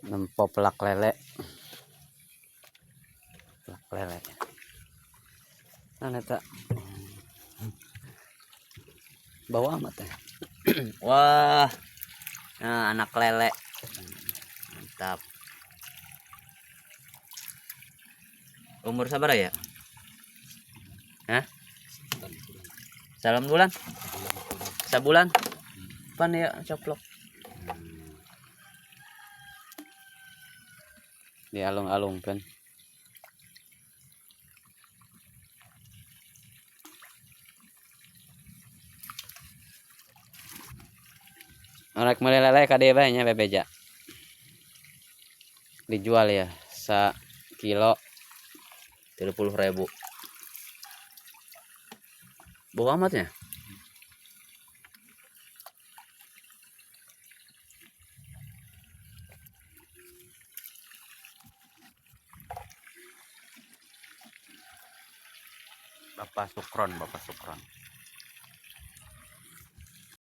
nempo pelak lele. Pelak lele. Nah, tak bawa amat ya. Wah, nah, anak lele. Mantap. Umur sabar ya? Hah? Salam bulan? Sabulan? Pan ya coplok. Di alung-alung kan. Anak meleleh kade bae nya bebeja. Dijual ya sa kilo 30.000. Bau amatnya. Bapak Sukron.